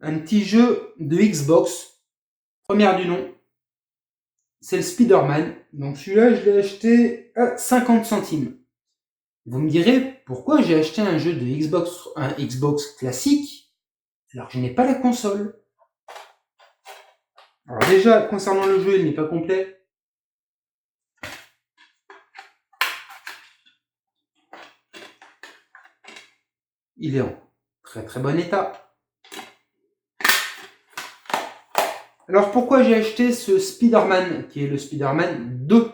un petit jeu de Xbox, première du nom, c'est le Spider-Man. Donc celui-là, je l'ai acheté à 50 centimes. Vous me direz, pourquoi j'ai acheté un jeu de Xbox, un Xbox classique, alors que je n'ai pas la console? Alors déjà, concernant le jeu, il n'est pas complet. Il est en très très bon état. Alors pourquoi j'ai acheté ce Spider-Man, qui est le Spider-Man 2?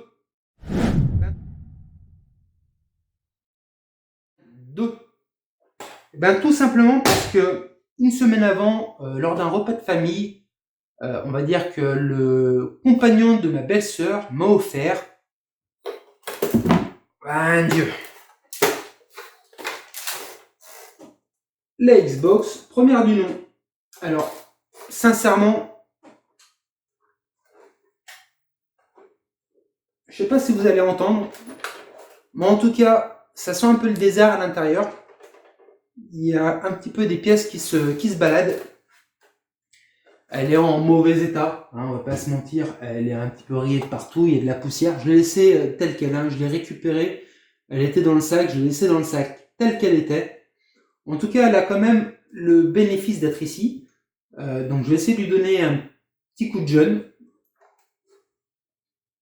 Tout simplement parce que une semaine avant, lors d'un repas de famille, on va dire que le compagnon de ma belle-sœur m'a offert un dieu. La Xbox, première du nom. Alors, sincèrement, je sais pas si vous allez entendre, mais en tout cas, ça sent un peu le désert à l'intérieur. Il y a un petit peu des pièces qui se baladent. Elle est en mauvais état, hein, on va pas se mentir. Elle est un petit peu rayée de partout, il y a de la poussière. Je l'ai laissée telle qu'elle, hein, je l'ai récupérée. Elle était dans le sac, je l'ai laissée dans le sac telle qu'elle était. En tout cas, elle a quand même le bénéfice d'être ici. Donc je vais essayer de lui donner un petit coup de jeune.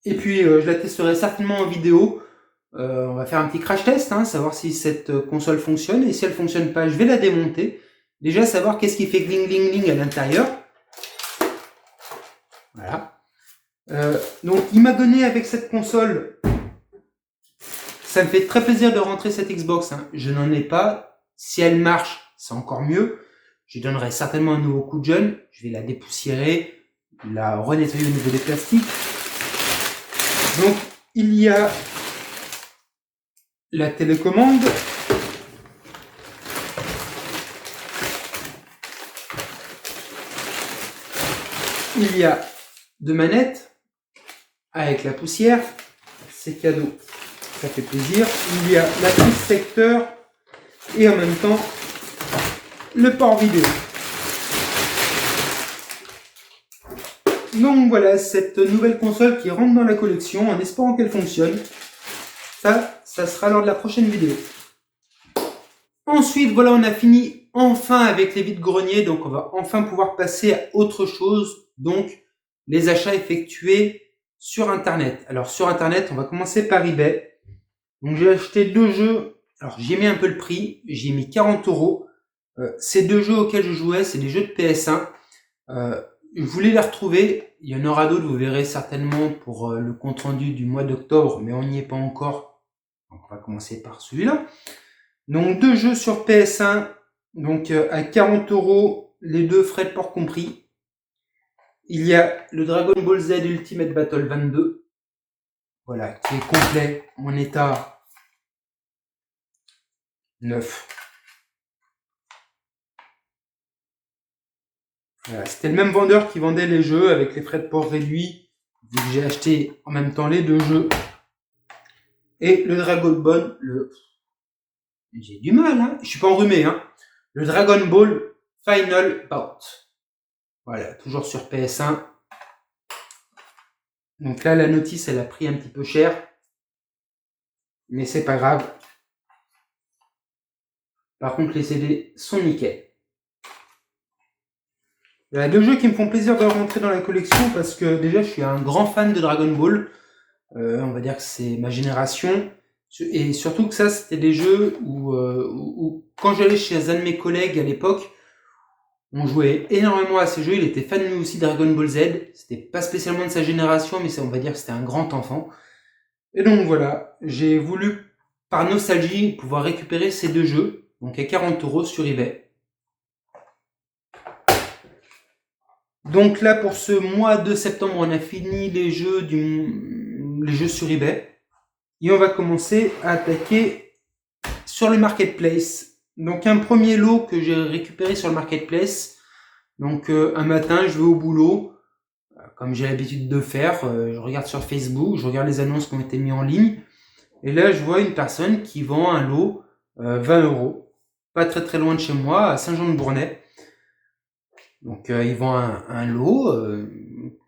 Et puis je la testerai certainement en vidéo. On va faire un petit crash test, hein, savoir si cette console fonctionne. Et si elle fonctionne pas, je vais la démonter. Déjà savoir qu'est-ce qui fait gling gling gling à l'intérieur. Voilà. Donc il m'a donné avec cette console, ça me fait très plaisir de rentrer cette Xbox, hein. Je n'en ai pas. Si elle marche, c'est encore mieux. Je lui donnerai certainement un nouveau coup de jeune. Je vais la dépoussiérer, la renettoyer au niveau des plastiques. Donc il y a la télécommande. Il y a deux manettes avec la poussière. C'est cadeau, ça fait plaisir. Il y a la prise secteur et en même temps le port vidéo. Donc voilà, cette nouvelle console qui rentre dans la collection en espérant qu'elle fonctionne. Ça sera lors de la prochaine vidéo. Ensuite, voilà, on a fini enfin avec les vides-greniers, donc on va enfin pouvoir passer à autre chose, donc les achats effectués sur Internet. Alors sur Internet, on va commencer par eBay. Donc j'ai acheté deux jeux, alors j'ai mis un peu le prix, j'ai mis 40 €. Ces deux jeux auxquels je jouais, c'est des jeux de PS1. Je voulais les retrouver, il y en aura d'autres, vous verrez certainement pour le compte rendu du mois d'octobre, mais on n'y est pas encore. Donc on va commencer par celui-là. Donc deux jeux sur PS1, donc à 40 €, les deux frais de port compris. Il y a le Dragon Ball Z Ultimate Battle 22, voilà, qui est complet, en état neuf. Voilà, c'était le même vendeur qui vendait les jeux avec les frais de port réduits, vu que j'ai acheté en même temps les deux jeux. Et le Dragon Ball, j'ai du mal, hein, je suis pas enrhumé, hein. Le Dragon Ball Final Bout. Voilà, toujours sur PS1. Donc là, la notice, elle a pris un petit peu cher. Mais c'est pas grave. Par contre, les CD sont nickel. Il y a deux jeux qui me font plaisir de rentrer dans la collection parce que déjà, je suis un grand fan de Dragon Ball. On va dire que c'est ma génération. Et surtout que ça, c'était des jeux où quand j'allais chez un de mes collègues à l'époque, on jouait énormément à ces jeux. Il était fan lui aussi de Dragon Ball Z. C'était pas spécialement de sa génération, mais on va dire que c'était un grand enfant. Et donc voilà, j'ai voulu, par nostalgie, pouvoir récupérer ces deux jeux, donc à 40 € sur eBay. Donc là, pour ce mois de septembre, on a fini les jeux sur eBay. Et on va commencer à attaquer sur le marketplace. Donc un premier lot que j'ai récupéré sur le marketplace. Donc un matin, je vais au boulot, comme j'ai l'habitude de faire. Je regarde sur Facebook, je regarde les annonces qui ont été mises en ligne. Et là, je vois une personne qui vend un lot 20 €, pas très très loin de chez moi, à Saint-Jean-de-Bournay. Donc ils vendent un lot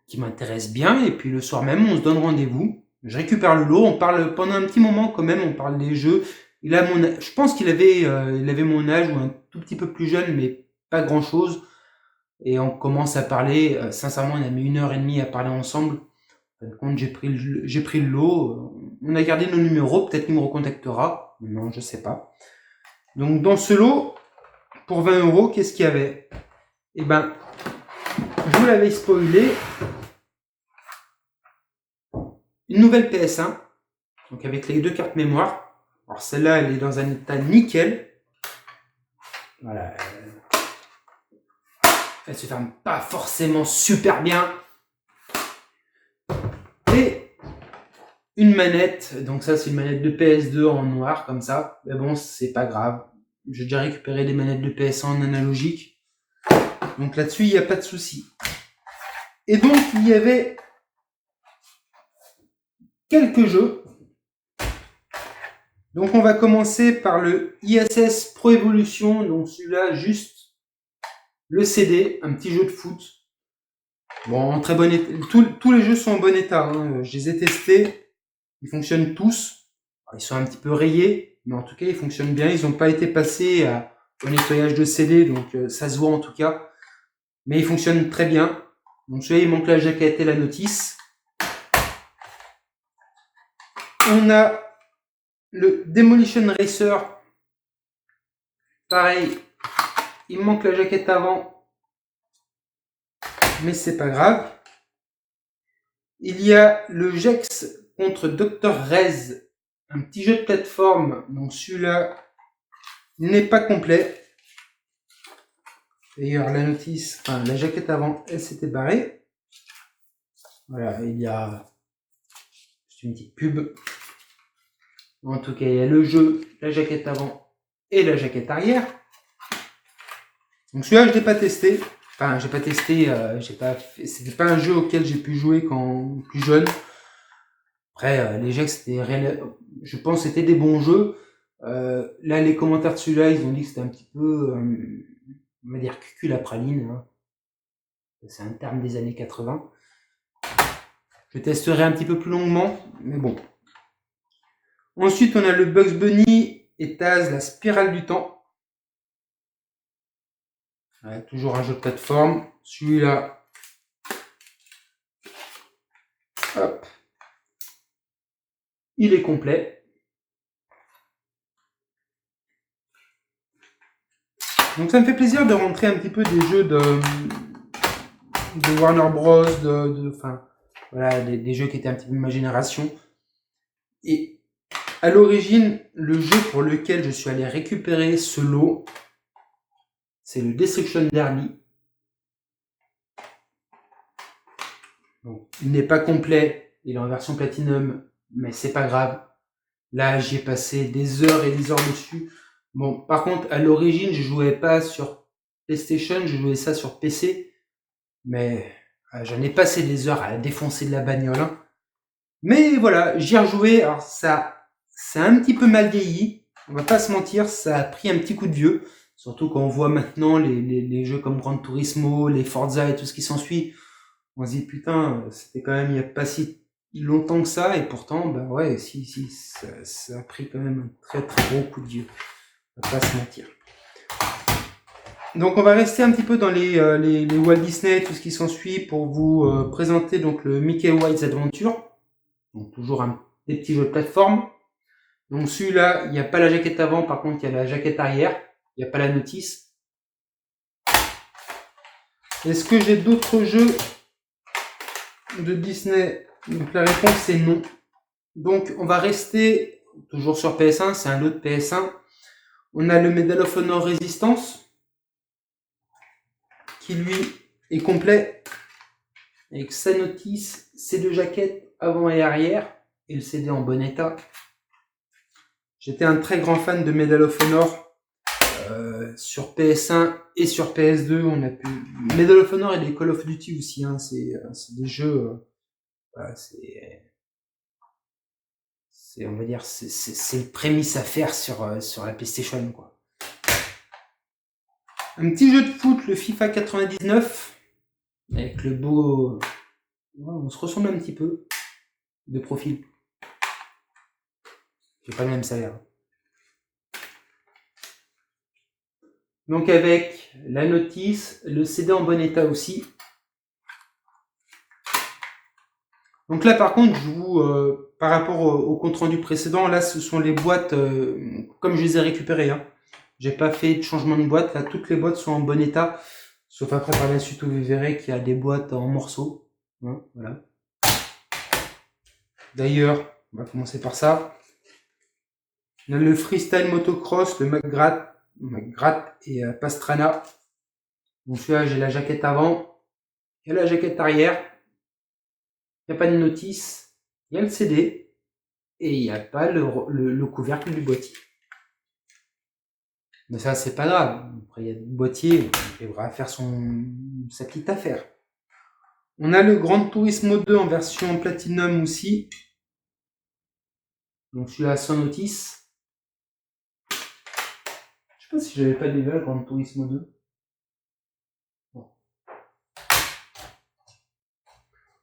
qui m'intéresse bien, et puis le soir même on se donne rendez-vous. Je récupère le lot, on parle pendant un petit moment quand même, on parle des jeux. Je pense qu'il avait mon âge ou un tout petit peu plus jeune, mais pas grand chose. Et on commence à parler. Sincèrement, on a mis 1 heure et demie à parler ensemble. En fin de compte, j'ai pris le lot. On a gardé nos numéros. Peut-être qu'il me recontactera. Non, je sais pas. Donc dans ce lot, pour 20 euros, qu'est-ce qu'il y avait? Eh ben, je vous l'avais spoilé. Une nouvelle PS1. Donc avec les 2 cartes mémoire. Alors celle-là, elle est dans un état nickel. Voilà. Elle se ferme pas forcément super bien. Et une manette. Donc ça, c'est une manette de PS2 en noir, comme ça. Mais bon, c'est pas grave. J'ai déjà récupéré des manettes de PS1 en analogique. Donc là-dessus, il n'y a pas de souci. Et donc, il y avait quelques jeux. Donc on va commencer par le ISS Pro Evolution. Donc celui-là, juste le CD, un petit jeu de foot. Bon, en très bon état. Tous les jeux sont en bon état. Hein. Je les ai testés. Ils fonctionnent tous. Ils sont un petit peu rayés, mais en tout cas, ils fonctionnent bien. Ils n'ont pas été passés au nettoyage de CD, donc ça se voit en tout cas. Mais ils fonctionnent très bien. Donc celui-là, il manque la jaquette et la notice. On a le Demolition Racer. Pareil, il manque la jaquette avant, mais c'est pas grave. Il y a le Gex contre Dr. Rez, un petit jeu de plateforme. Donc celui-là n'est pas complet. D'ailleurs, la notice, enfin la jaquette avant, elle s'était barrée. Voilà, il y a une petite pub. En tout cas, il y a le jeu, la jaquette avant et la jaquette arrière. Donc celui-là, je l'ai pas testé. Enfin, j'ai pas testé. C'était pas un jeu auquel j'ai pu jouer quand plus jeune. Après, les Gex, je pense, c'était des bons jeux. Là, les commentaires de celui-là, ils ont dit que c'était un petit peu, on va dire, cucul à praline. Hein. C'est un terme des années 80. Je testerai un petit peu plus longuement, mais bon. Ensuite, on a le Bugs Bunny et Taz, la spirale du temps. Ouais, toujours un jeu de plateforme. Celui-là, hop, il est complet. Donc ça me fait plaisir de rentrer un petit peu des jeux de Warner Bros, enfin, voilà, des jeux qui étaient un petit peu de ma génération. Et à l'origine, le jeu pour lequel je suis allé récupérer ce lot, c'est le Destruction Derby. Donc, il n'est pas complet, il est en version Platinum, mais c'est pas grave. Là, j'y ai passé des heures et des heures dessus. Bon, par contre, à l'origine, je jouais pas sur PlayStation, je jouais ça sur PC. Mais j'en ai passé des heures à la défoncer de la bagnole. Hein. Mais voilà, j'y ai rejoué. Alors ça a un petit peu mal vieilli. On va pas se mentir, ça a pris un petit coup de vieux. Surtout quand on voit maintenant les jeux comme Gran Turismo, les Forza et tout ce qui s'ensuit. On se dit putain, c'était quand même il y a pas si longtemps que ça. Et pourtant, bah ouais, si, ça a pris quand même un très très gros coup de vieux. On va pas se mentir. Donc on va rester un petit peu dans les Walt Disney, tout ce qui s'ensuit, pour vous présenter donc le Mickey White's Adventure. Donc toujours des petits jeux de plateforme. Donc celui-là, il n'y a pas la jaquette avant, par contre il y a la jaquette arrière. Il n'y a pas la notice. Est-ce que j'ai d'autres jeux de Disney? Donc la réponse est non. Donc on va rester toujours sur PS1, c'est un lot de PS1. On a le Medal of Honor Resistance, qui lui est complet, avec sa notice, ses 2 jaquettes avant et arrière, et le CD en bon état. J'étais un très grand fan de Medal of Honor sur PS1 et sur PS2. On a pu Medal of Honor et des Call of Duty aussi. Hein, c'est des jeux. Voilà, on va dire, c'est le prémisse à faire sur la PlayStation, quoi. Un petit jeu de foot, le FIFA 99, avec le beau... On se ressemble un petit peu, de profil. J'ai pas le même salaire. Donc avec la notice, le CD en bon état aussi. Donc là par contre, je vous, par rapport au compte rendu précédent, là ce sont les boîtes comme je les ai récupérées. Hein. J'ai pas fait de changement de boîte, là toutes les boîtes sont en bon état. Sauf après par la suite où vous verrez qu'il y a des boîtes en morceaux. Hein, voilà. D'ailleurs, on va commencer par ça. On a le Freestyle Motocross, le McGrath et Pastrana. Donc celui-là, j'ai la jaquette avant et la jaquette arrière. Il n'y a pas de notice, il y a le CD et il n'y a pas le couvercle du boîtier. Mais ça, c'est pas grave. Après, il y a le boîtier, il devra faire sa petite affaire. On a le Gran Turismo 2 en version Platinum aussi. Donc celui-là sans notice. Je sais pas si j'avais pas déjà le Gran Turismo 2. Bon.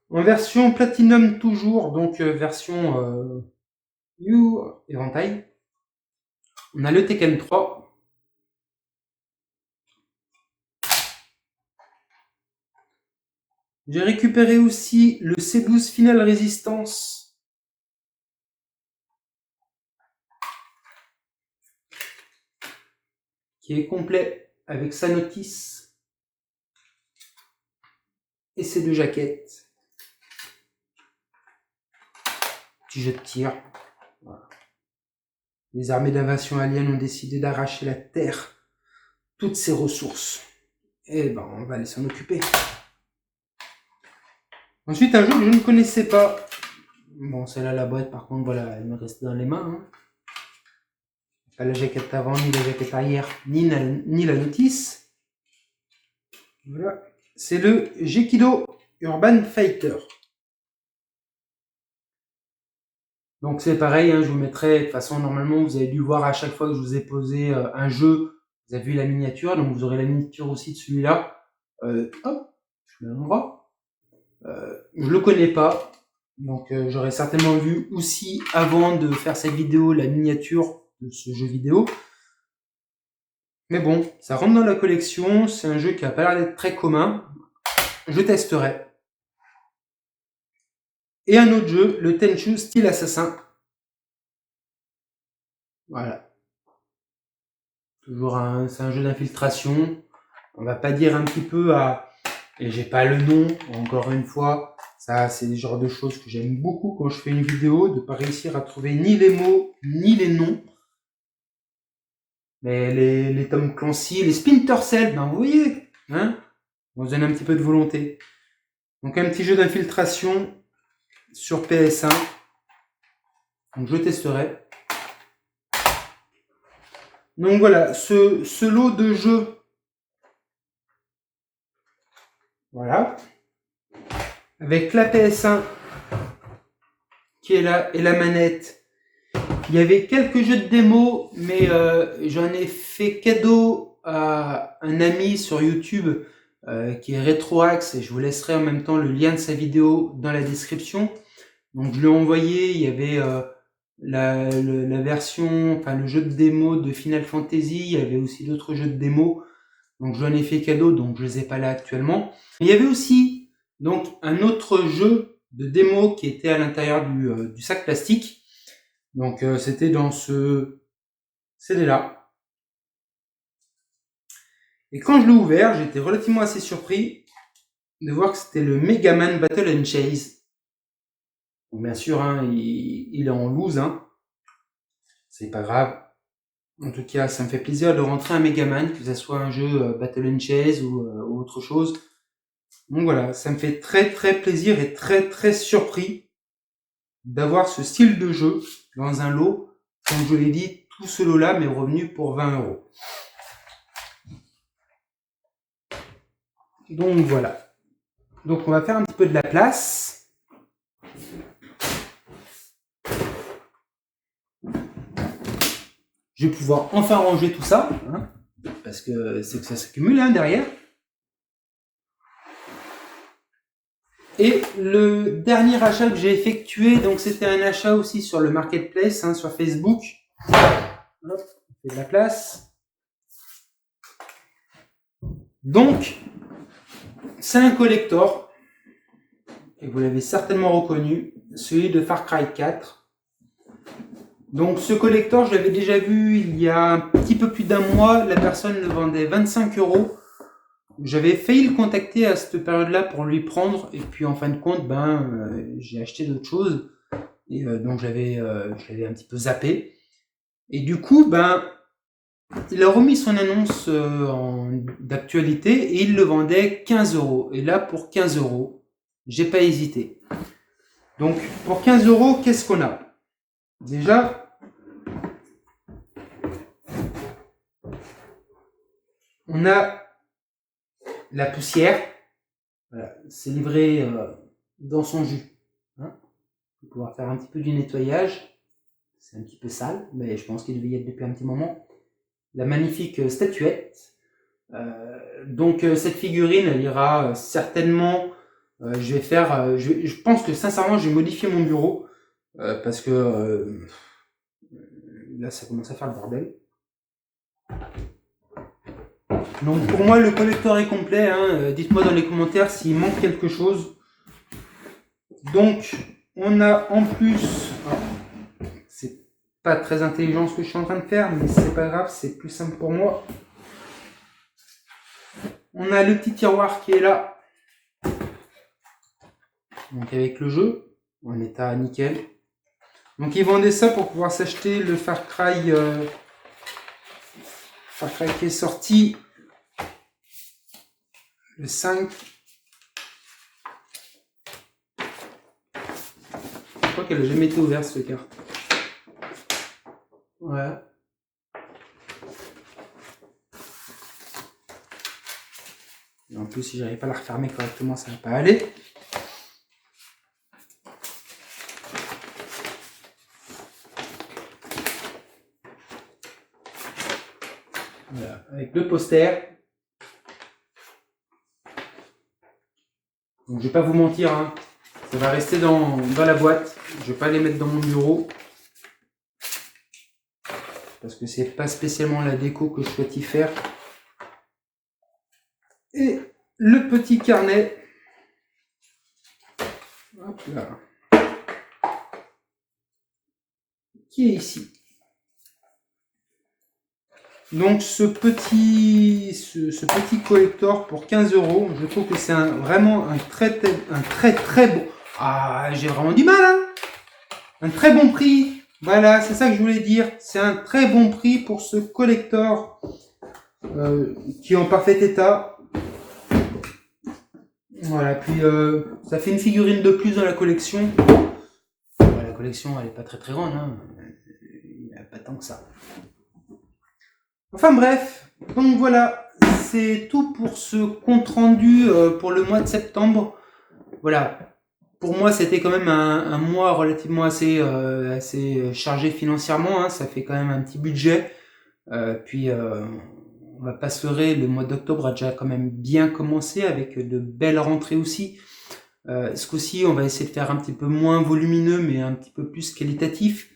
En version Platinum toujours, donc version New éventail. On a le Tekken 3. J'ai récupéré aussi le C12 Final Resistance. Qui est complet avec sa notice et ses deux jaquettes. Petit jeu de tir. Voilà. Les armées d'invasion alien ont décidé d'arracher la Terre, toutes ses ressources. Et ben, on va aller s'en occuper. Ensuite, un jeu que je ne connaissais pas. Bon, celle-là, la boîte, par contre, voilà, elle me reste dans les mains. Hein. Pas la jaquette avant, ni la jaquette arrière, ni la notice. Voilà. C'est le Gekido Urban Fighter. Donc c'est pareil, hein, je vous mettrai, de toute façon normalement vous avez dû voir à chaque fois que je vous ai posé un jeu, vous avez vu la miniature, donc vous aurez la miniature aussi de celui-là. Hop, je mets à l'endroit. Je le connais pas, donc j'aurais certainement vu aussi avant de faire cette vidéo la miniature de ce jeu vidéo. Mais bon, ça rentre dans la collection, c'est un jeu qui a pas l'air d'être très commun. Je testerai. Et un autre jeu, le Tenchu Style Assassin. Voilà. Toujours c'est un jeu d'infiltration. On va pas dire un petit peu et j'ai pas le nom, encore une fois. Ça, c'est le genre de choses que j'aime beaucoup quand je fais une vidéo, de pas réussir à trouver ni les mots, ni les noms. Mais les Tom Clancy, les Splinter Cell, ben vous voyez, hein, on se donne un petit peu de volonté. Donc un petit jeu d'infiltration sur PS1. Donc je testerai. Donc voilà, ce lot de jeux. Voilà. Avec la PS1 qui est là et la manette. Il y avait quelques jeux de démo, mais j'en ai fait cadeau à un ami sur YouTube qui est RetroAxe et je vous laisserai en même temps le lien de sa vidéo dans la description. Donc je lui ai envoyé, il y avait la version, enfin le jeu de démo de Final Fantasy, il y avait aussi d'autres jeux de démo. Donc je lui en ai fait cadeau, donc je les ai pas là actuellement. Mais il y avait aussi donc un autre jeu de démo qui était à l'intérieur du sac plastique. Donc c'était dans ce CD-là. Et quand je l'ai ouvert, j'étais relativement assez surpris de voir que c'était le Mega Man Battle and Chase. Donc, bien sûr, hein, il est en loose, hein. C'est pas grave. En tout cas, ça me fait plaisir de rentrer un Mega Man, que ce soit un jeu Battle and Chase ou autre chose. Donc voilà, ça me fait très très plaisir et très très surpris d'avoir ce style de jeu dans un lot. Comme je l'ai dit, tout ce lot-là m'est revenu pour 20 €. Donc voilà. Donc on va faire un petit peu de la place. Je vais pouvoir enfin ranger tout ça. Hein. parce que c'est que ça s'accumule hein, derrière. Et le dernier achat que j'ai effectué, donc c'était un achat aussi sur le marketplace, hein, sur Facebook. Hop, on fait de la place. Donc, c'est un collector, et vous l'avez certainement reconnu, celui de Far Cry 4. Donc ce collector, je l'avais déjà vu il y a un petit peu plus d'un mois, la personne le vendait 25 €. J'avais failli le contacter à cette période-là pour lui prendre, et puis en fin de compte, j'ai acheté d'autres choses, et donc je l'avais un petit peu zappé. Et du coup, il a remis son annonce d'actualité et il le vendait 15 €. Et là, pour 15 €, j'ai pas hésité. Donc, pour 15 €, qu'est-ce qu'on a? Déjà, on a la poussière. Voilà, c'est livré dans son jus. Hein, pour pouvoir faire un petit peu du nettoyage. C'est un petit peu sale, mais je pense qu'il devait y être depuis un petit moment. La magnifique statuette. Donc cette figurine, elle ira certainement. Je pense que sincèrement, je vais modifier mon bureau parce que là, ça commence à faire le bordel. Donc pour moi, le collector est complet. Hein. Dites-moi dans les commentaires s'il manque quelque chose. Donc on a en plus, c'est pas très intelligent ce que je suis en train de faire, mais c'est pas grave, c'est plus simple pour moi. On a le petit tiroir qui est là. Donc avec le jeu, en état nickel. Donc ils vendaient ça pour pouvoir s'acheter le Far Cry qui est sorti le 5. Je crois qu'elle n'a jamais été ouverte cette carte. Ouais. Et en plus, si j'arrive pas à la refermer correctement, ça va pas aller. Voilà, avec le poster. Donc je vais pas vous mentir, hein. Ça va rester dans la boîte. Je vais pas les mettre dans mon bureau. Parce que c'est pas spécialement la déco que je souhaite y faire. Et le petit carnet. Hop là. Qui est ici. Donc ce petit collector pour 15 €, je trouve que c'est vraiment un très bon. Ah, j'ai vraiment du mal, hein. Un très bon prix. Voilà, c'est ça que je voulais dire. C'est un très bon prix pour ce collector qui est en parfait état. Voilà, puis ça fait une figurine de plus dans la collection. La collection, elle est pas très grande, hein. Il n'y a pas tant que ça. Enfin bref, donc voilà, c'est tout pour ce compte rendu pour le mois de septembre. Voilà, pour moi c'était quand même un mois relativement assez chargé financièrement, hein. Ça fait quand même un petit budget. On va pas se leurrer, le mois d'octobre a déjà quand même bien commencé avec de belles rentrées aussi. Ce coup-ci, on va essayer de faire un petit peu moins volumineux, mais un petit peu plus qualitatif.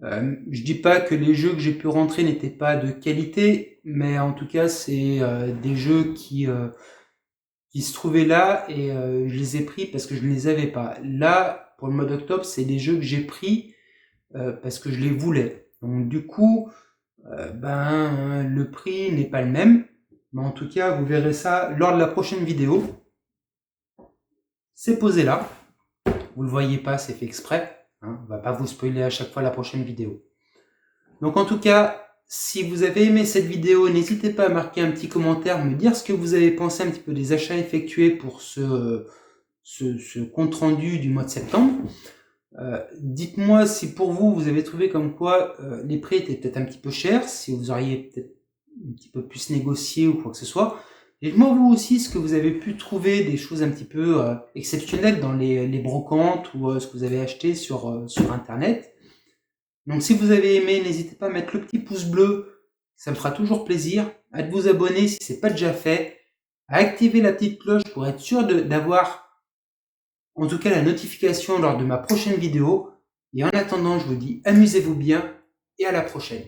Je dis pas que les jeux que j'ai pu rentrer n'étaient pas de qualité, mais en tout cas c'est des jeux qui se trouvaient là et je les ai pris parce que je ne les avais pas. Là, pour le mois d'octobre, c'est des jeux que j'ai pris parce que je les voulais. Donc du coup, le prix n'est pas le même, mais en tout cas, vous verrez ça lors de la prochaine vidéo. C'est posé là. Vous le voyez pas, c'est fait exprès. Hein, on va pas vous spoiler à chaque fois la prochaine vidéo. Donc en tout cas, si vous avez aimé cette vidéo, n'hésitez pas à marquer un petit commentaire, me dire ce que vous avez pensé un petit peu des achats effectués pour ce compte rendu du mois de septembre. Dites-moi si pour vous, vous avez trouvé comme quoi les prix étaient peut-être un petit peu chers, si vous auriez peut-être un petit peu plus négocié ou quoi que ce soit. Dites-moi vous aussi ce que vous avez pu trouver, des choses un petit peu exceptionnelles dans les brocantes ou ce que vous avez acheté sur Internet. Donc si vous avez aimé, n'hésitez pas à mettre le petit pouce bleu, Ça me fera toujours plaisir à vous abonner si ce n'est pas déjà fait, à activer la petite cloche pour être sûr d'avoir en tout cas la notification lors de ma prochaine vidéo. Et en attendant, je vous dis amusez-vous bien et à la prochaine.